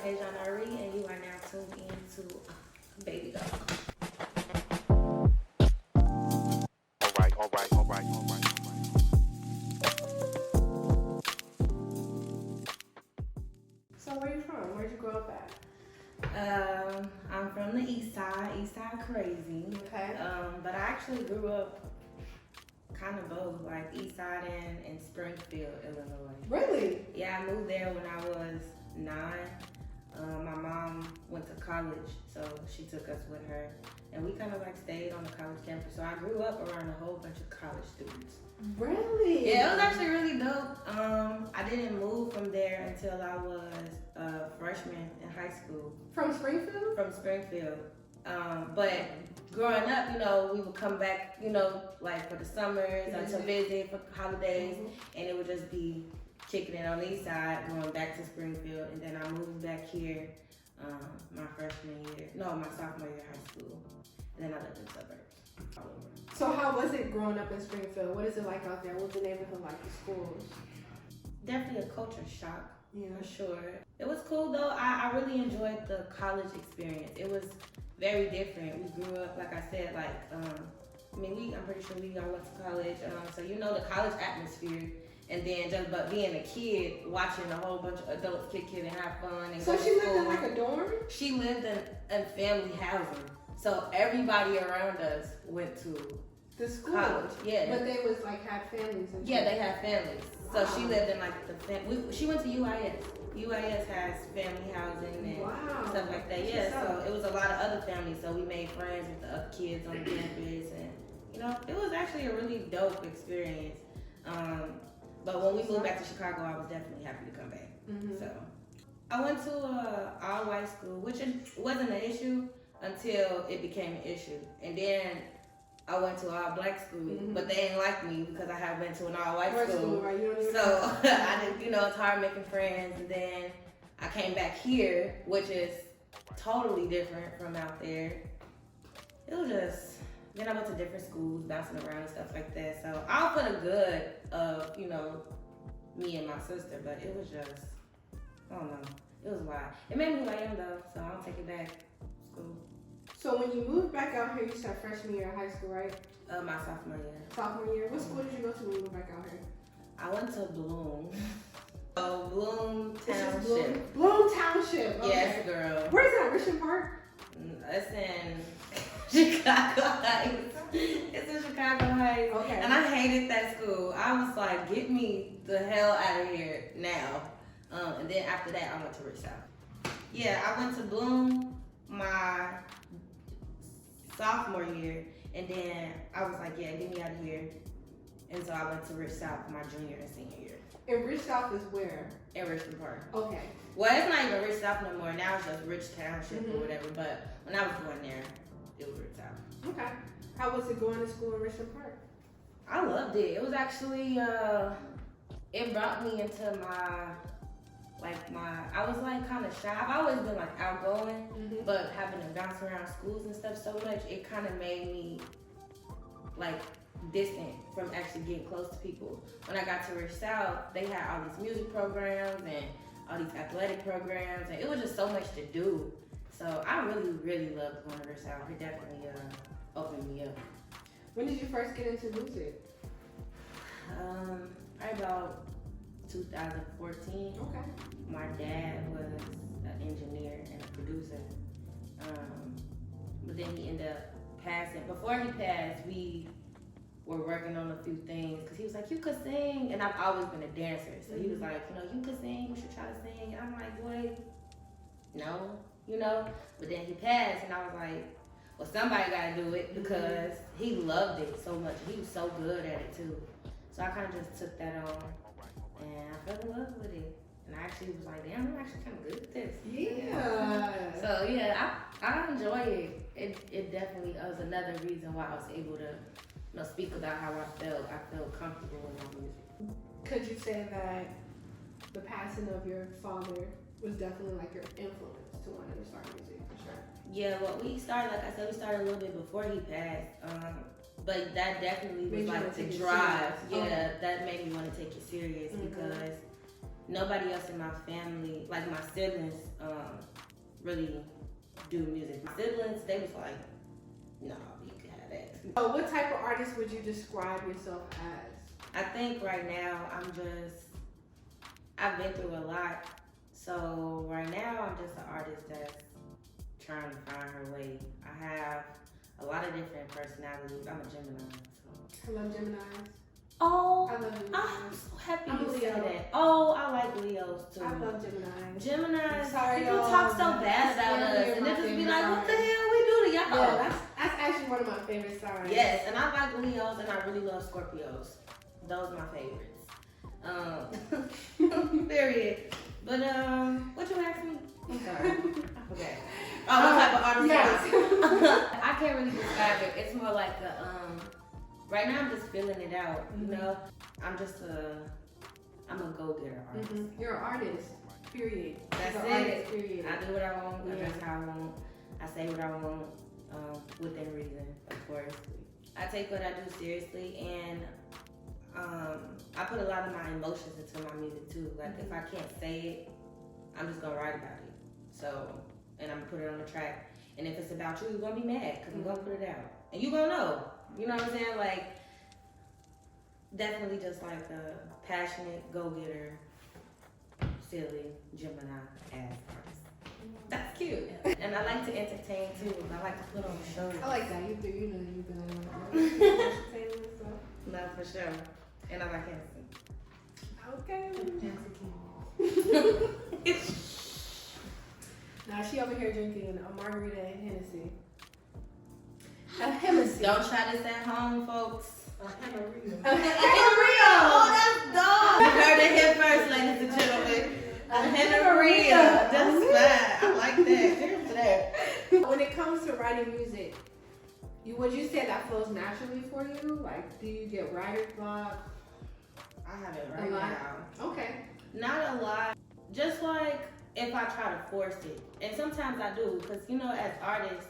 KaJahn Ari, and you are now tuned into Baby Doll. All right. So where you from? Where'd you grow up at? I'm from the East Side crazy. Okay. But I actually grew up kind of both, like East Side and Springfield, Illinois. Really? Yeah, I moved there when I was 9. My mom went to college, so she took us with her, and we kind of like stayed on the college campus. So I grew up around a whole bunch of college students. Really? Yeah, it was actually really dope. I didn't move from there until I was a freshman in high school. From Springfield? From Springfield. But growing up, we would come back, like for the summers or to visit for holidays, and it would just be kicking it on the east side, going back to Springfield, and then I moved back here my sophomore year of high school, and then I lived in the suburbs all over. So how was it growing up in Springfield? What is it like out there? What's the neighborhood like, the schools? Definitely a culture shock, Yeah. for sure. It was cool though. I really enjoyed the college experience. It was very different. We grew up, like I said, I'm pretty sure we all went to college, so the college atmosphere. And then but being a kid, watching a whole bunch of adults kick it and have fun. And So she lived in like a dorm? She lived in family housing. So everybody around us went to The school? college. Yeah. But they was like had families and Yeah, shit. they had families. So she lived in like she went to UIS. UIS has family housing and stuff like that. Yeah, so it was a lot of other families. So we made friends with the other kids on campus, and it was actually a really dope experience. But when we moved back to Chicago, I was definitely happy to come back. Mm-hmm. So I went to a all-white school, which wasn't an issue until it became an issue. And then I went to an all-black school, but they didn't like me because I had went to an all-white school. Right? You don't even So I didn't, it's hard making friends. And then I came back here, which is totally different from out there. It was just... Then I went to different schools, bouncing around and stuff like that. So all for the good of, me and my sister, but it was just, I don't know. It was wild. It made me who I am though, so I don't take it back. School. So when you moved back out here, you said freshman year of high school, right? My sophomore year. Sophomore year. What school did you go to when you moved back out here? I went to Bloom. Oh, Bloom This is Township. Bloom Township. Okay. Yes, girl. Where's that? Richmond Park? It's in Chicago Heights. It's in Chicago Heights. Okay. And I hated that school. I was like, get me the hell out of here now. And then after that, I went to Rich South. Yeah, I went to Bloom my sophomore year. And then I was like, yeah, get me out of here. And so I went to Rich South my junior and senior year. And Rich South is where? In Richmond Park. Okay. Well, it's not even Rich South no more. Now it's just Rich Township or whatever. But when I was going there, it was Rich South. Okay. How was it going to school in Richmond Park? I loved it. It was actually, it brought me into I was like kind of shy. I've always been like outgoing, but having to bounce around schools and stuff so much, it kind of made me like distant from actually getting close to people. When I got to Rich South, they had all these music programs and all these athletic programs, and it was just so much to do. So I really, really loved going to Rich South. It definitely opened me up. When did you first get into music? Probably about 2014. Okay. My dad was an engineer and a producer. But then he ended up passing. Before he passed, we were working on a few things because he was like, you could sing. And I've always been a dancer. So he was like, you could sing, you should try to sing. And I'm like, boy, no, But then he passed and I was like, well, somebody got to do it because he loved it so much. He was so good at it too. So I kind of just took that on and I fell in love with it. And I actually was like, damn, I'm actually kind of good at this. Yeah. So yeah, I enjoy it. It definitely was another reason why I was able to speak about how I felt. I felt comfortable in my music. Could you say that the passing of your father was definitely like your influence to wanting to start music for sure? Yeah, well, we started a little bit before he passed. But that definitely was like the drive. Yeah, that made me want to take it serious because nobody else in my family, like my siblings, really do music. My siblings, they was like, no, you can have that. So what type of artist would you describe yourself as? I think right now I've been through a lot. So right now I'm just an artist that's trying to find her way. I have a lot of different personalities. I'm a Gemini. So. I love Geminis. Oh, I love Geminis. I'm so happy I'm you a said Leo. that. Oh, I like Leos too. I love Geminis. Geminis, Sorry, people y'all. talk so bad about Yeah, us, you're and my they just be favorite like, "What the sign. hell we do to y'all?" Yeah, that's actually one of my favorite signs. Yes, and I like Leos, and I really love Scorpios. Those are my favorites. Period. But what you asked me? I'm sorry. I forgot. Oh, what type of artist? Yes. I can't really describe it. It's more like a right now I'm just feeling it out. You know, I'm a go-getter artist. Mm-hmm. You're an artist. Period. That's You're it. an artist, period. I do what I want. I Yeah. dress how I want. I say what I want. Within reason, of course. I take what I do seriously, and I put a lot of my emotions into my music too. Like if I can't say it, I'm just gonna write about it. So, and I'm gonna put it on the track. And if it's about you, you're gonna be mad because I'm gonna put it out, and you gonna know. You know what I'm saying? Like, definitely just like a passionate, go-getter, silly Gemini ass artist. That's cute. And I like to entertain too. I like to put on shows. I like that. You've been entertainment, so. No, for sure. And I like Hennessy. Okay. Now she over here drinking a margarita and Hennessy. A Hennessy. Don't try this at home, folks. A Hennessy. Oh, that's dope. You heard it here first, ladies and gentlemen. A Hennessy. That's fine. I like that. Here's that. When it comes to writing music, would you say that flows naturally for you? Like, do you get writer's block? I have it A right lot? now. Okay. Not a lot. Just like if I try to force it. And sometimes I do, because, you know, as artists,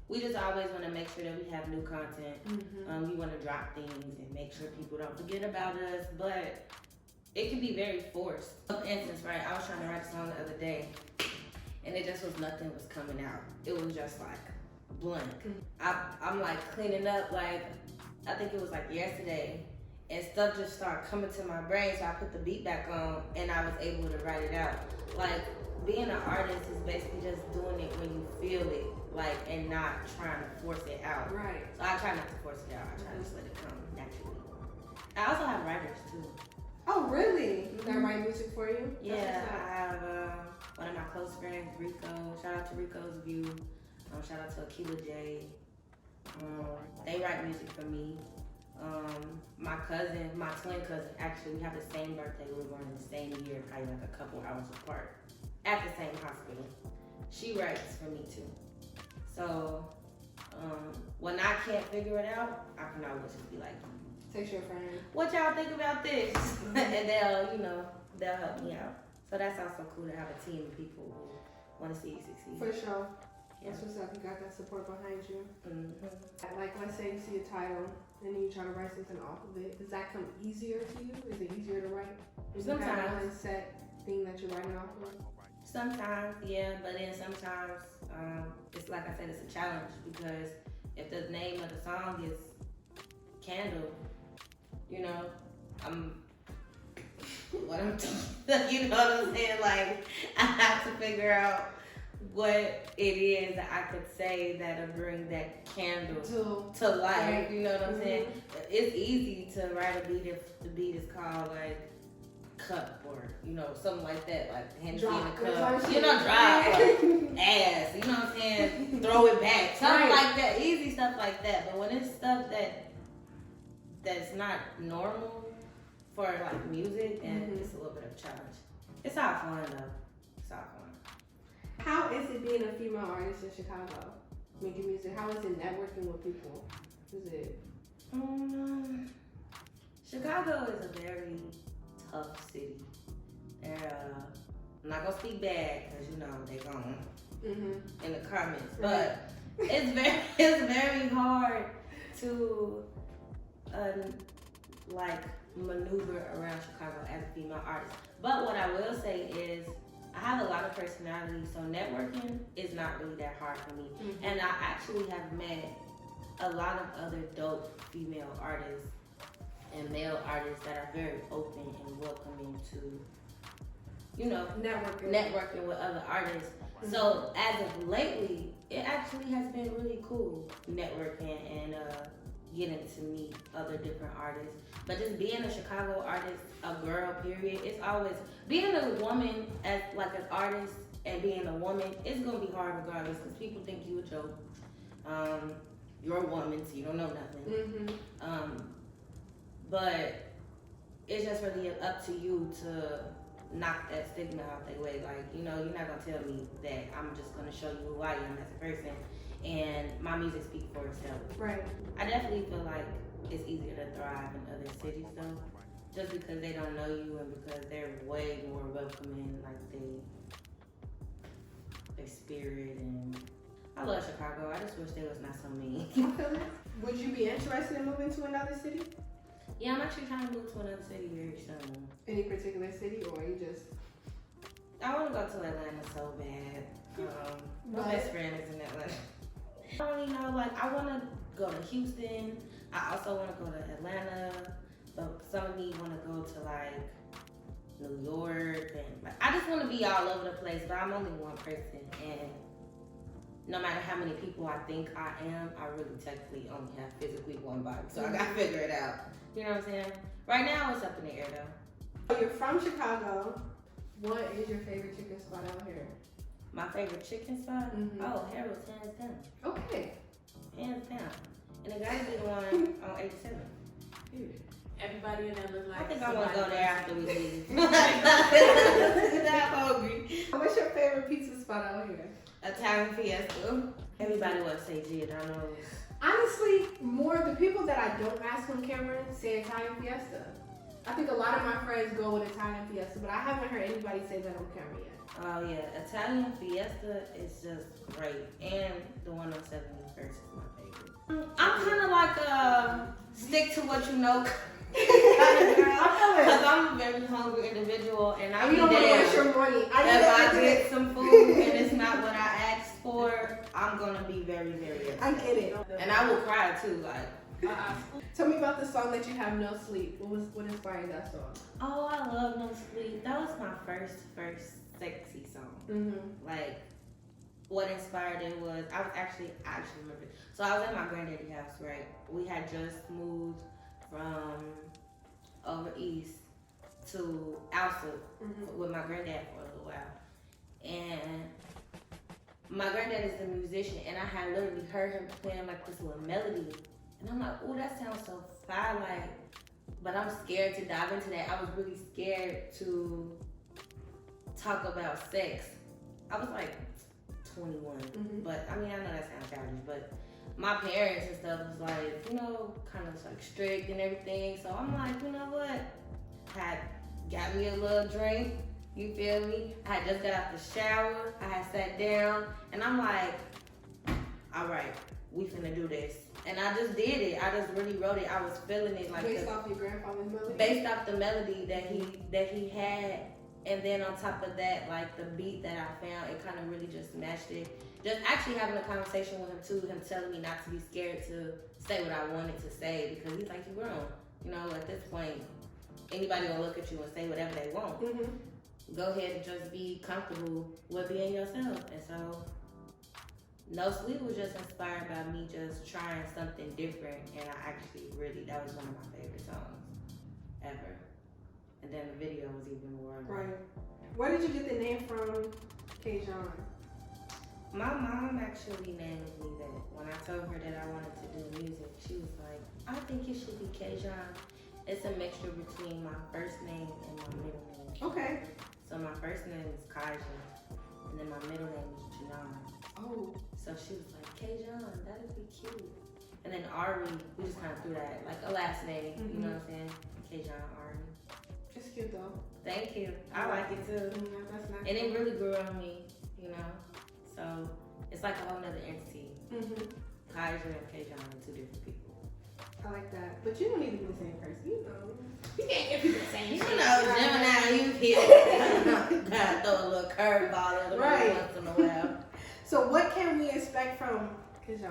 we just always want to make sure that we have new content. Mm-hmm. We want to drop things and make sure people don't forget about us, but it can be very forced. For instance, right, I was trying to write a song the other day, and it just was nothing was coming out. It was just like blank. I'm like cleaning up, like I think it was like yesterday, and stuff just started coming to my brain, so I put the beat back on, and I was able to write it out. Like, being an artist is basically just doing it when you feel it, like, and not trying to force it out. Right. So I try not to force it out. I try to just let it come naturally. I also have writers too. Oh, really? That write music for you? That's Yeah, what's up. I have one of my close friends, Rico. Shout out to Rico's View. Shout out to Akila J. They write music for me. My cousin, my twin cousin, actually, we have the same birthday. We were born in the same year, probably like a couple hours apart, at the same hospital. She writes for me too. So when I can't figure it out, I can always just be like, Text your friend. what y'all think about this? And they'll help me out. So that's also cool to have a team of people who want to see you succeed. For sure. Yeah. That's what's up. You got that support behind you. Mm-hmm. Like, let's say you see a title and then you try to write something off of it. Does that come easier to you? Is it easier to write? Is it kind of one set thing that you're writing off of? Sometimes, yeah, but then sometimes it's like I said, it's a challenge because if the name of the song is Candle, you know, you know what I'm saying? Like, I have to figure out what it is that I could say that'll bring that candle to life. Right. You know what I'm saying? It's easy to write a beat if the beat is called like Cup or, you know, something like that, like Hennessy in a cup. You know, drop or ass. You know what I'm saying? Throw it back. Something like that. Easy stuff like that. But when it's stuff that's not normal for like music, and it's a little bit of a challenge. It's all fun though. It's all fun. How is it being a female artist in Chicago, making music? How is it networking with people? Is it? Chicago is a very tough city. I'm not gonna speak bad because you know they gone in the comments, but it's very hard to like maneuver around Chicago as a female artist. But what I will say is I have a lot of personality, so networking is not really that hard for me. Mm-hmm. And I actually have met a lot of other dope female artists and male artists that are very open and welcoming to, you know, networking with other artists. Mm-hmm. So as of lately, it actually has been really cool networking and getting to meet other different artists. But just being a Chicago artist, a girl, period, it's always, being a woman as like an artist and being a woman, it's gonna be hard regardless because people think you a joke. You're a woman, so you don't know nothing. Mm-hmm. But it's just really up to you to knock that stigma out their way. Like, you know, you're not gonna tell me that I'm just gonna show you who I am as a person and my music speaks for itself. Right. I definitely feel like it's easier to thrive in other cities though, just because they don't know you and because they're way more welcoming, like their spirit. And I love Chicago. I just wish they was not so mean. Would you be interested in moving to another city? Yeah, I'm actually trying to move to another city very soon. Any particular city, or you just? I want to go to Atlanta so bad. My best friend is in Atlanta. I don't really know. Like, I want to go to Houston. I also want to go to Atlanta. But some of me want to go to like New York, and like I just want to be all over the place. But I'm only one person, and no matter how many people I think I am, I really technically only have physically one body. So I got to figure it out. You know what I'm saying? Right now, it's up in the air though. You're from Chicago. What is your favorite chicken spot out here? My favorite chicken spot? Mm-hmm. Oh, Harold's, hands down. Okay. Hands down. And it gotta be the one on 87. Dude. Everybody in there look like. I think I want to go there after we leave. I'm hungry. What's your favorite pizza spot out here? Italian Fiesta. Everybody will say Giordano's. Honestly, more the people that I don't ask on camera say Italian Fiesta. I think a lot of my friends go with Italian Fiesta, but I haven't heard anybody say that on camera yet. Oh yeah, Italian Fiesta is just great, and the one on 71st is my favorite. I'm kind of like stick to what you know kind of girl, because I'm a very hungry individual, and I don't want to waste your money. If I get some food and it's not what I asked for, I'm gonna be very, very upset. I get it, and I will cry too. Like, tell me about the song that you have, No Sleep. What inspired that song? Oh, I love No Sleep. That was my first sexy song. Mm-hmm. Like, what inspired it was I actually remember. So I was at my granddaddy's house, right? We had just moved from over east to Alsa with my granddad for a little while. And my granddad is a musician, and I had literally heard him playing like this little melody. And I'm like, oh, that sounds so fire, like, but I'm scared to dive into that. I was really scared to talk about sex. I was like 21, but I mean, I know that sounds childish, but my parents and stuff was like, you know, kind of like strict and everything. So I'm like, you know what? Had got me a little drink, you feel me? I had just got out the shower, I had sat down, and I'm like, all right, we finna do this. And I just did it. I just really wrote it. I was feeling it like based off your grandfather's melody? Based off the melody that he had. And then on top of that, like the beat that I found, it kind of really just matched it. Just actually having a conversation with him too, him telling me not to be scared to say what I wanted to say, because he's like, you grown. You know, at this point, anybody gonna look at you and say whatever they want. Go ahead and just be comfortable with being yourself. And so, No Sleep was just inspired by me just trying something different, and I actually that was one of my favorite songs ever. And then the video was even more. Right. Where did you get the name from, KaJahn? My mom actually named me that. When I told her that I wanted to do music, she was like, I think it should be KaJahn. It's a mixture between my first name and my middle name. Okay. So my first name is KaJahn, and then my middle name is KaJahn. Oh. So she was like, KaJahn, that'd be cute. And then Ari, we just kind of threw that, like a last name, you know what I'm saying? KaJahn Ari. It's cute though. Thank you. I like it too. Yeah, that's nice. And it really grew on me, you know? So it's like a whole nother entity. KaJahn and KaJahn are two different people. I like that. But you don't need to be the same person, you know. You can't get people saying You shit. know, Gemini, you hit. Gotta throw a little curveball in Right. once in a while. So what can we expect from KaJahn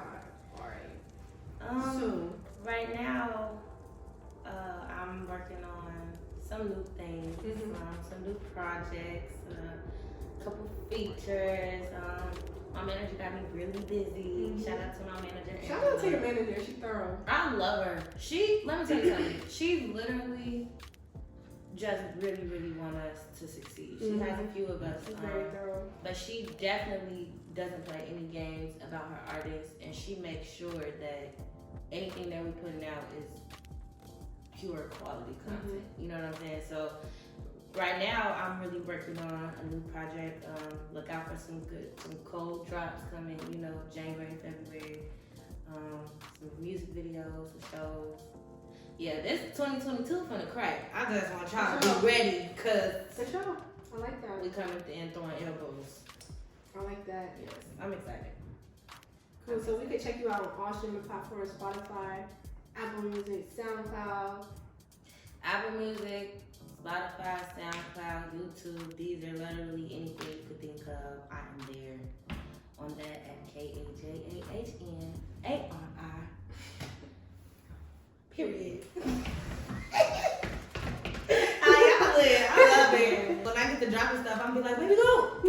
Ari soon? Right now, I'm working on some new things, some new projects, a couple features. My manager got me really busy. Shout out to my manager. Shout out to your manager. She thorough. I love her. Let me tell you something. She literally just really, really want us to succeed. She has a few of us. She's very thorough. But she definitely doesn't play any games about her artists, and she makes sure that anything that we're putting out is pure quality content. You know what I'm saying? So right now, I'm really working on a new project. Look out for some cold drops coming, January, February. Some music videos, some shows. Yeah, this 2022 finna crack. I just want y'all to be ready, cause for sure. I like that. we coming in throwing elbows. I like that. Yes, I'm excited. Cool. So we can check you out on all streaming platforms: Spotify, Apple Music, SoundCloud. Apple Music, Spotify, SoundCloud, YouTube. These are literally anything you could think of. I am there on that at KaJahn Ari. Period. I love it. When I get to dropping stuff, I'm be like, where you go?